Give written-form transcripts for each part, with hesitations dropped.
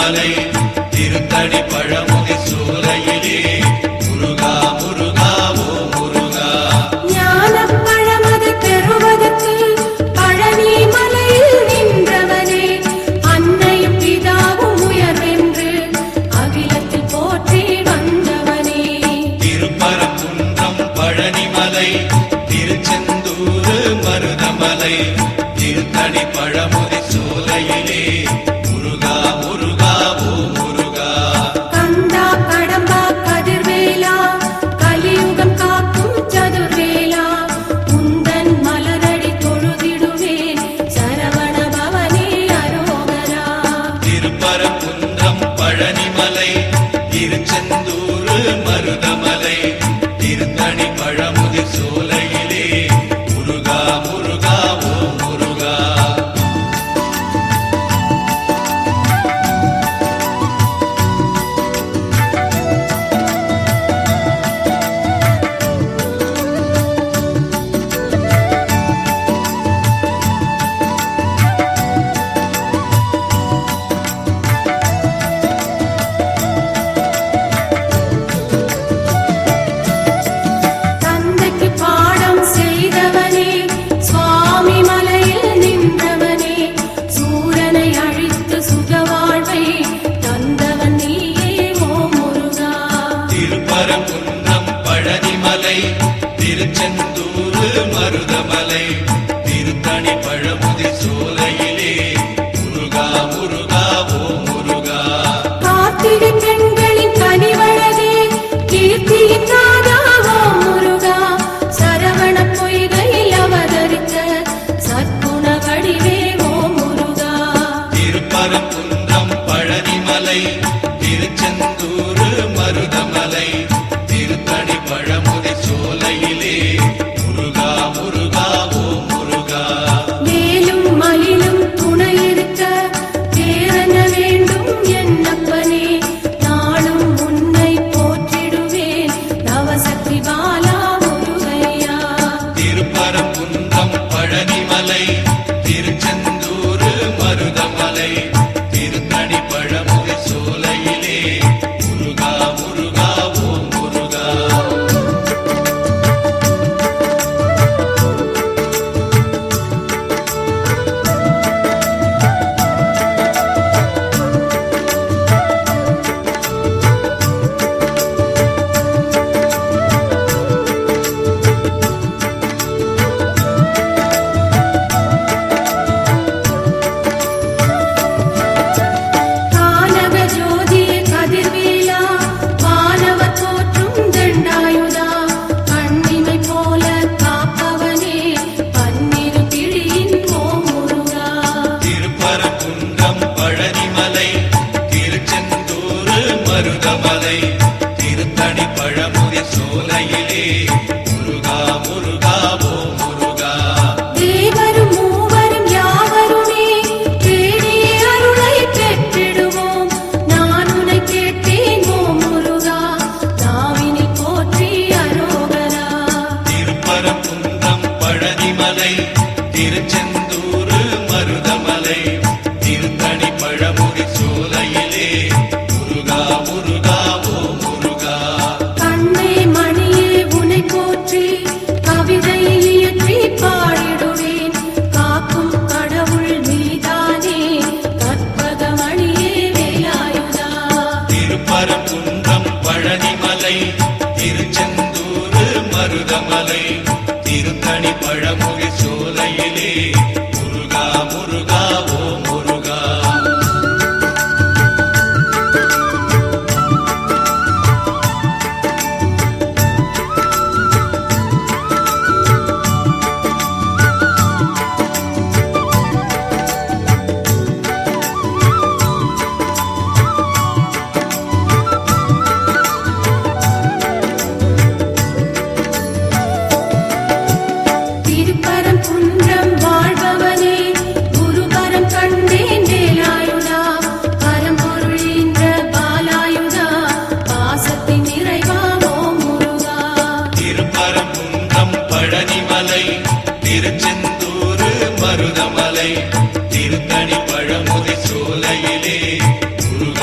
மருதமலை திருத்தணி பழமுதி சோலையிலே முருகா முருகா ஓ முருகா. ஞானப் பழமது பெறுவதற்கு பழனி மலையில் நின்றவனே, அன்னையும் பிதாவும் உயர்வென்று அகிலத்தில் போற்றி வந்தவனே. திருப்பரங்குன்றம் பழனிமலை திருச்செந்தூர் மருதமலை திருத்தணி பழமுதி சோலையிலே முருகா முருகா ஓ முருகா. கந்தா கடம்பா கதிர்வேலா கலியுகம் காக்கும் சதுர்வேலா, உந்தன் மலரடி தொழுதிடுவேன் சரவண பவனே அரோகரா. திருப்பரங்குன்றம் பழனிமலை திருச்செந்தூர் மருதமலை திருத்தணி பழமுதி சோலையிலே முருகா முருகா ஓ முருகா. தந்தைக்கு பாடம் செய்தவனே, சுவாமி மலையில் நின்றவனே, சூரனை அழித்து சுகவாழ்வை தந்தவன் நீயே ஓ முருகா. திருப்பரங்குன்றம் பழனிமலை திருச்செந்தூர் மருதமலை திருத்தணி பழமுதி சோலையிலே முருகா முருகா ஓ முருகா. கார்த்திகை பெண்களின் கனிவழகே, கீர்த்தியின் நாதா ஓ முருகா. சரவண பொய்கையில் அவதரித்த சற்குண வடிவே ஓ முருகா. திருப்பரங்குன்றம் பழனிமலை திருச்செந்தூர் மருதமலை திருத்தணி பழமுதி சோலையிலே முருகா முருகா ஓ முருகா. வேலும் மயிலும் துணை இருக்க வேறென்ன வேண்டும் என்னப்பனே, நாளும் உன்னை போற்றிடுவேன் நவசக்தி பாலா முருகையா. திருப்பரங்குன்றம் பழனிமலை திருச்செந்தூர் மருதமலை திருத்தணி பழமுதி சோலையிலே முருகா முருகா ஓ முருகா. கானக ஜோதியே கதிர்வேலா, வானவ தோற்றும் தண்டாயுதா, கண்ணிமை போல காப்பவனே பன்னிரு கிழியின் ஓ முருகா. திருப்பரங்குன்றம் பழனிமலை திருச்செந்தூர் மருதமலை திருத்தணி பழமுதி சோலையிலே முருகா முருகா ஓ முருகா. தேவரும் மூவரும் யாவருமே தேடிய அருளை பெற்றிடுவோம், நான் உன்னை கேட்டேன் ஓ முருகா. நாவினில் போற்றி அரோகரா. திருப்பரங்குன்றம் பழனிமலை திருச்செந்தூர் மருதமலை திருத்தணி பழமுதி சோலையிலே முருகா முருகா ஓ முருகா. கண்ணே மணியே உன்னை போற்றி கவிதை இயற்றி பாடிடுவேன், காக்கும் கடவுள் நீதானே கற்பகமணியே வேலாயுதா. திருப்பரங்குன்றம் பழனிமலை திருச்செந்தூர் மருதமலை திருத்தணி பழமுதி சோலையிலே முருகா முருகா ஓ முருகா. திருப்பரங்குன்றம் வாழ்பவனே, குருபரம் கண்டேன் வேலாயுதா. பரம்பொருள் என்ற பாலாயுதா, பாசத்தின் நிறைவா ஓ முருகா. திருப்பரங்குன்றம் பழனிமலை திருச்செந்தூர் மருதமலை திருத்தணி பழமுதி சோலையிலே முருகா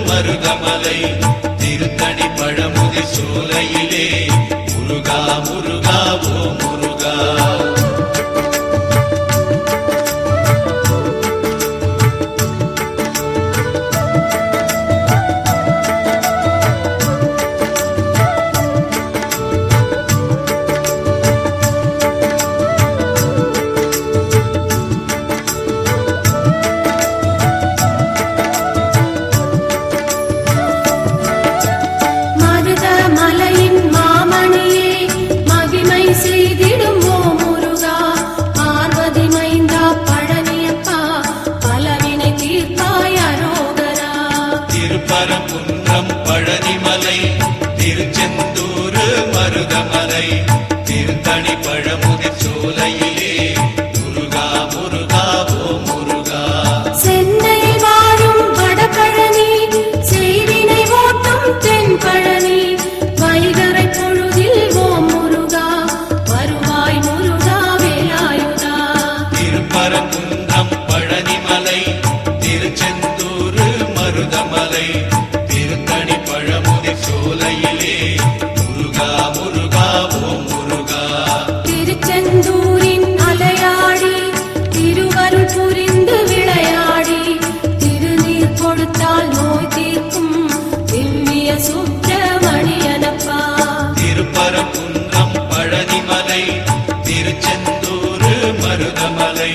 மருதமலை திருத்தணி பழமுதிர் சோலையிலே முருகா முருகா ஓ முருகா. மருதமலையின் மாமணியே மகிமை செய்திடும் ஓ முருகா. பார்வதி மைந்தா பழனியப்பா பலவினை தீர்ப்பாய் அரோகரா. திருப்பரங்குன்றம் பழனிமலை திருச்செந்தூர் மருதமலை திருத்தணி பழமுதிர் சோலையிலே முருகா முருகா ஓ முருகா. சென்னையில் வாழும் வடபழனி செய்வினை ஓட்டும் தென்பழனி வைகரை பொழுதில் ஓ முருகா வருவாய் முருகா வேலாயுதா. திருப்பரங்குன்றம் பழனிமலை திருச்செந்தூர் மருதமலை திருத்தணி பழமுதிர் சோலையிலே முருகா முருகா ஓ முருகா. திருச்செந்தூரின் அலையாடி திருவருள் புரிந்து விளையாடி திருநீர் கொடுத்தால் நோய் தீர்க்கும் திவ்ய சுப்பிரமணியனப்பா. திருப்பரங்குன்றம் பழனிமலை திருச்செந்தூர் மருதமலை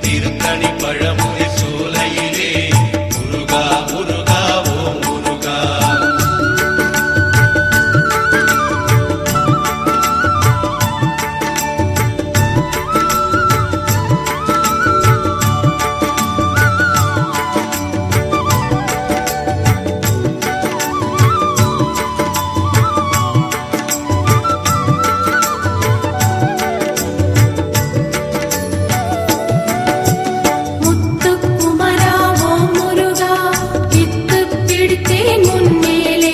திருத்தணி பழமுதிர் சோலையிலே முருகா முருகா ஓ முருகா. முத்துக்குமரா ஓ முருகா வித்து பிடித்தேன் முன்னேலே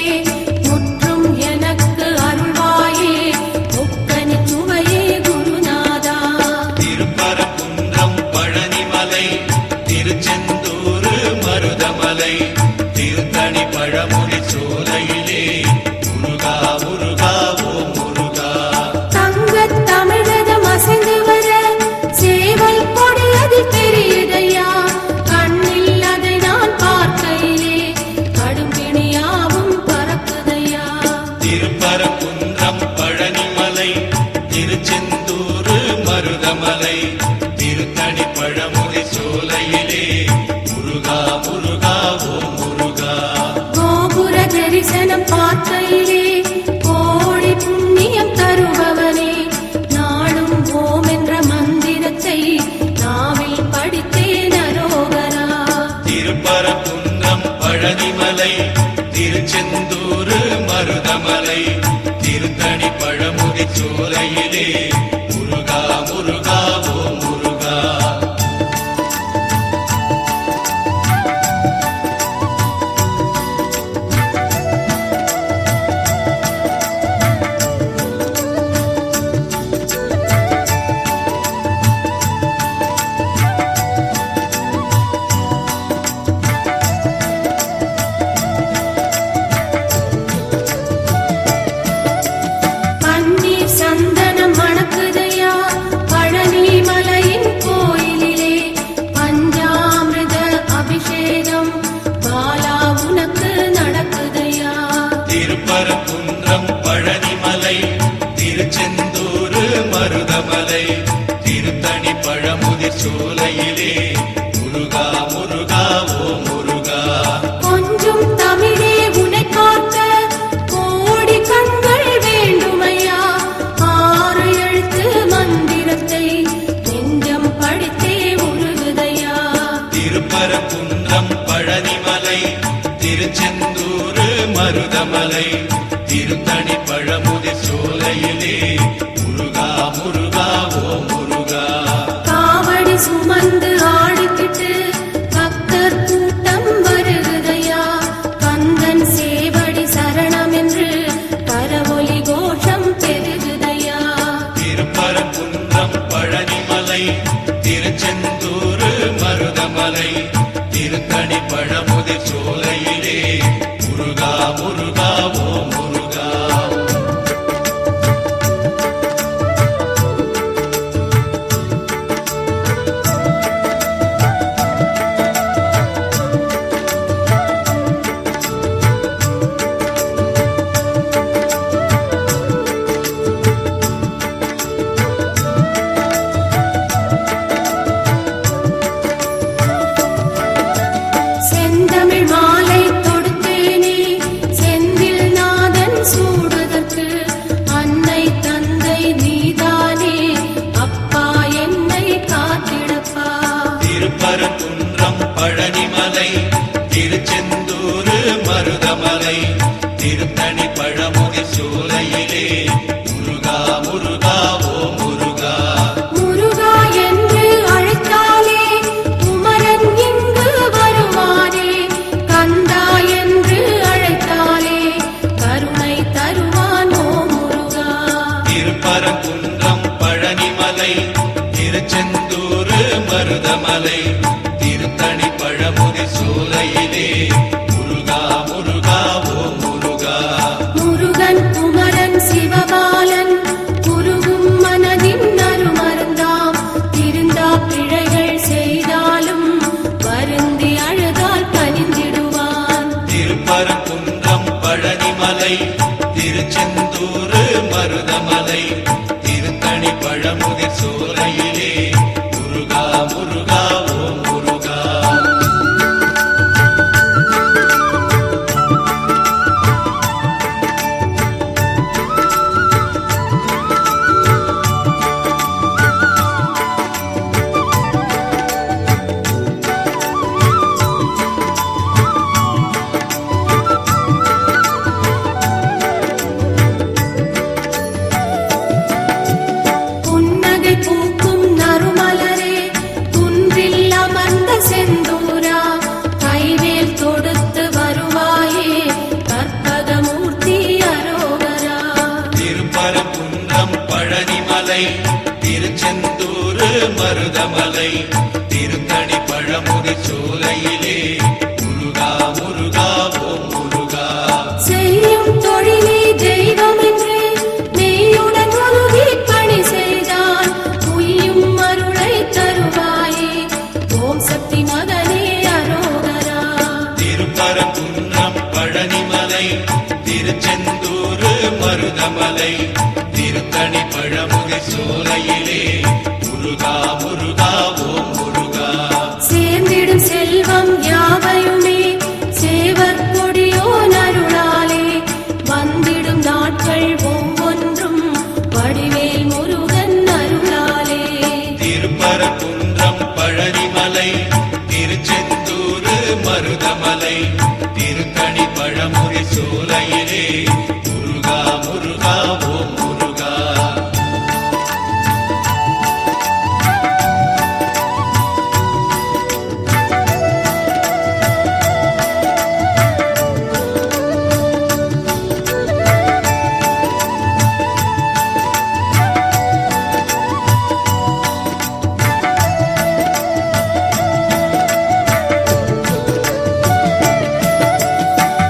முற்றும் எனக்கு அருள்வாயே முக்கனி சுவையே குருநாதா. திருப்பரங்குன்றம் பழனிமலை திருச்செந்தூர் மருதமலை திருத்தணி பழமுதிர் சோலையிலே முருகா முருகா ஓ முருகா. தங்கத் தமிழகம் அசைந்து வர சேவல் கொடியது தெரியுதையா. கண்ணில் அதை நான் பார்க்கையிலே கடும் பிணியாவும் பறக்குதையா. திருப்பரங்குன்றம் பழனிமலை திருச்செந்தூர் மருதமலை திருத்தணி பழமுதிர் சோலையிலே முருகா முருகா ஓ முருகா. கோபுர தரிசனம் பார்க்கையிலே கோடி புண்ணியம் தருபவனே நாளும் ஓம் என்ற மந்திரத்தை நாவில் படித்தேன் அரோகரா. திருப்பரங்குன்றம் பழனிமலை திருச்செந்தூர் மருதமலை திருத்தணி பழமுதிர் சோலையிலே முருகா முருகா ஓ முருகா. பன்னீர் சந்தனம் மணக்குதையா பழனி மலையின் கோயிலிலே பஞ்சாமிர்த அபிஷேகம் பாலா உனக்கு நடக்குதையா. திருப்பரங்குன்றம் பழனிமலை திருச்செந்தூர் மருதமலை திருத்தணி பழமுதிர் சோலையிலே முருகா முருகா ஓ முருகா. கொஞ்சம் தமிழே உனை காக்க கோடி கண்கள் வேண்டுமையா. ஆறு எழுத்து மந்திரத்தை நெஞ்சம் படித்தே உருகுதையா. திருப்பரங்குன்றம் பழனிமலை திருச்செந்தூர் மருதமலை திருத்தணி பழமுதிர் சோலையிலே முருகா முருகா ஓ முருகா. காவடி சுமந்து ஆடிக்கிட்டு பக்தர் கூட்டம் வருகுதையா. கந்தன் சேவடி சரணம் என்று கரவொலி கோஷம் பெருகுதையா. திருப்பரங்குன்றம் பழனிமலை திருச்செந்தூர் மருதமலை திருத்தணி பழமுதிர் சோலையிலே முருகா முருகா ஓ முருகா. செந்தமிழ் மாலை தொடுத்தேனே செந்தில் நாதன் சூடுதற்கு அன்னை தந்தை நீதானே அப்பா என்னை காத்திடப்பா. திருப்பரங்குன்றம் பழனிமலை திருச்செந்தூர் மருதமலை திருத்தணி பழமுதி சோலையிலே முருகா முருகா ஓ முருகா. முருகா என்று அழைத்தாலே குமரன் இங்கு வருவானே, கந்தா என்று அழைத்தாலே கருணை தருவான் ஓ முருகா. திருப்பரங்குன்றம் பழனிமலை திருச்செந்தூர் மருதமலை திருத்தணி பழமுதி சோலையிலே முருகா முருகா ஓ முருகா. முருகன் குமரன் சிவபாலன் குருகும் மனதின் அருமருந்தாம், திருந்தா பிழைகள் செய்தாலும் வருந்தி அழுதால் கனிந்திடுவான். திருப்பரங்குன்றம் பழனிமலை திருச்செந்தூர் மருதமலை திருத்தணி பழமுதிர் சோலையிலே முருகா முருகா ஓ முருகா. புன்னகை பூக்கும் நறுமலரே குன்றில் அமர்ந்த செந்தூரா, கைவேல் தொடுத்து வருவாயே கற்பகமூர்த்தி அரோகரா. திருப்பரங்குன்றம் பழனிமலை திருச்செந்தூர் மருதமலை திருத்தணி பழமுதி சோலையிலே முருகா முருகா ஓ முருகா. செய்யும் தொழிலே தெய்வம் என்று நீயுடன் உருகி பணி செய்தால் உய்யும் அருளை தருவாயே ஓம் சக்தி மகனே அரோகரா. திருப்பரங்குன்றம் பழனிமலை திருச்செந்தூர் மருதமலை திருத்தணி பழமுதி சோலையிலே முருகா முருகா ஓ முருகா. சேர்ந்திடும் செல்வம் யாவையுமே சேவர் கொடியோ நருளாலே வந்திடும் நாட்கள் ஒவ்வொன்றும் வடிவேல் முருகன் அருளாலே. திருப்பரங்குன்றம் பழனிமலை திருச்செந்தூர் மருதமலை திருத்தணி பழமுதி சோலையிலே முருகா முருகா ஓ முருகா.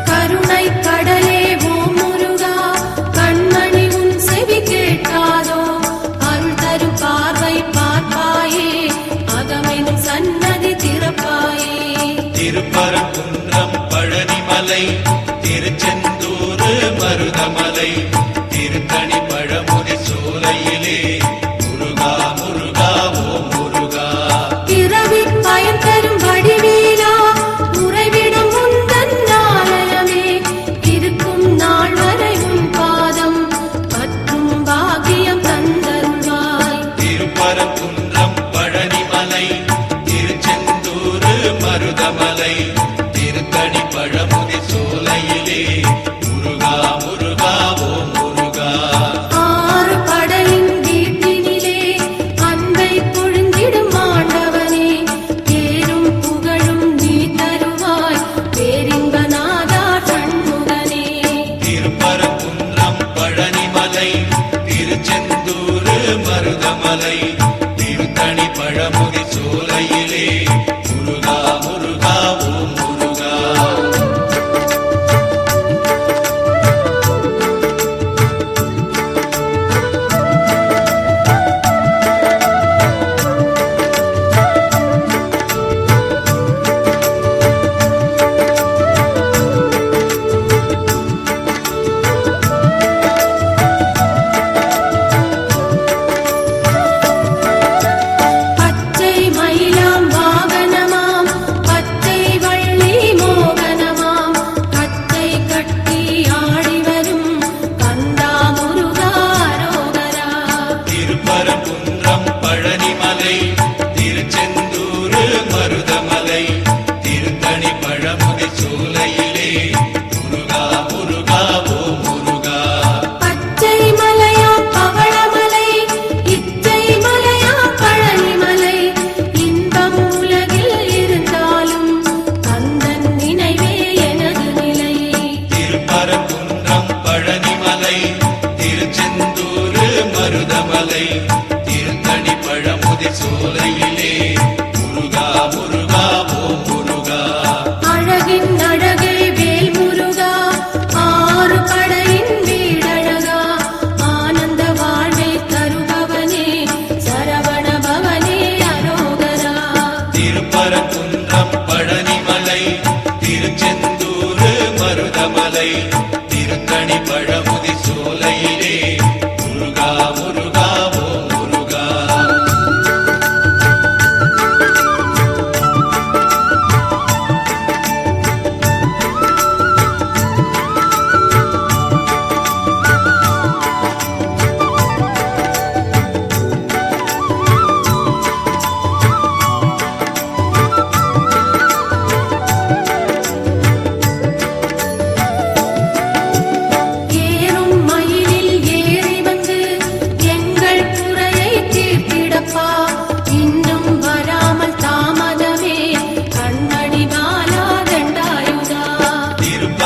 கருணை கடலே ஓ முருகா, கண்மணி உன் செவி கேட்காதோ, அருள் தரும் பார்வை பார்ப்பாயே அகமெனும் சன்னதி திறப்பாயே. திருப்பரங்குன்றம் பழனிமலை திருச்செந்தூர் மருதமலை திருத்தணி பழமுதி சோலையிலே முருகா முருகா ஓ முருகா. பிறவி பயன் தரும் வடிவேலா, உறைவிடும் உந்தன் ஆலயமே, இருக்கும் நாள் வரை உன் பாதம் பற்றும் பாக்கியம் தந்தருள்வாய். திருப்பரங்குன்றம் பழனிமலை திருச்செந்தூர் மருதமலை திருத்தணி பழமுதி சோலையிலே முருகா முருகா ஓ முருகா. ஆறு படையின் வீட்டினிலே அன்பை பொழிந்திடும் ஆண்டவனே, பேரும் புகழும் நீ தருவாய் பேரின்பநாதா சண்முகனே. திருப்பரங்குன்றம் பழனிமலை திருச்செந்தூர் மருதமலை திருத்தணி பழமுதி சோலையிலே முருகா முருகா ஓ முருகா.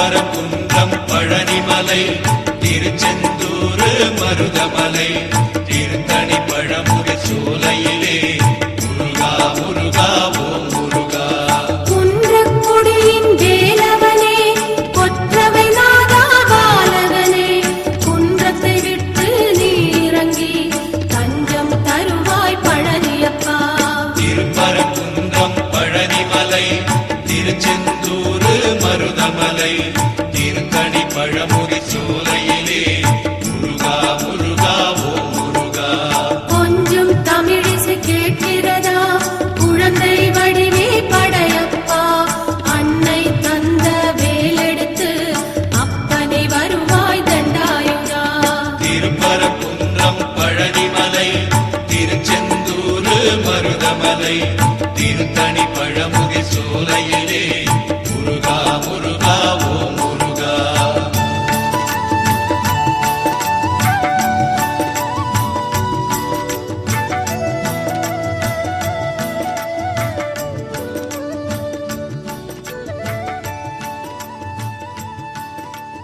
திருப்பரங்குன்றம் பழனிமலை திருச்செந்தூர் மருதமலை திருத்தணி பழமுகை சோலையிலே முருகா முருகா ஓம் முருகா. குன்றக்குடியின் வேலவனே கொற்றவை நாதா பாலகனே குன்றத்தை விட்டு நீ இறங்கி தஞ்சம் தருவாய் பழனியப்பா. திருப்பரங்குன்றம் பழனிமலை திருச்செந்தூர் மருதமலை திருத்தணி பழமுகை சோலை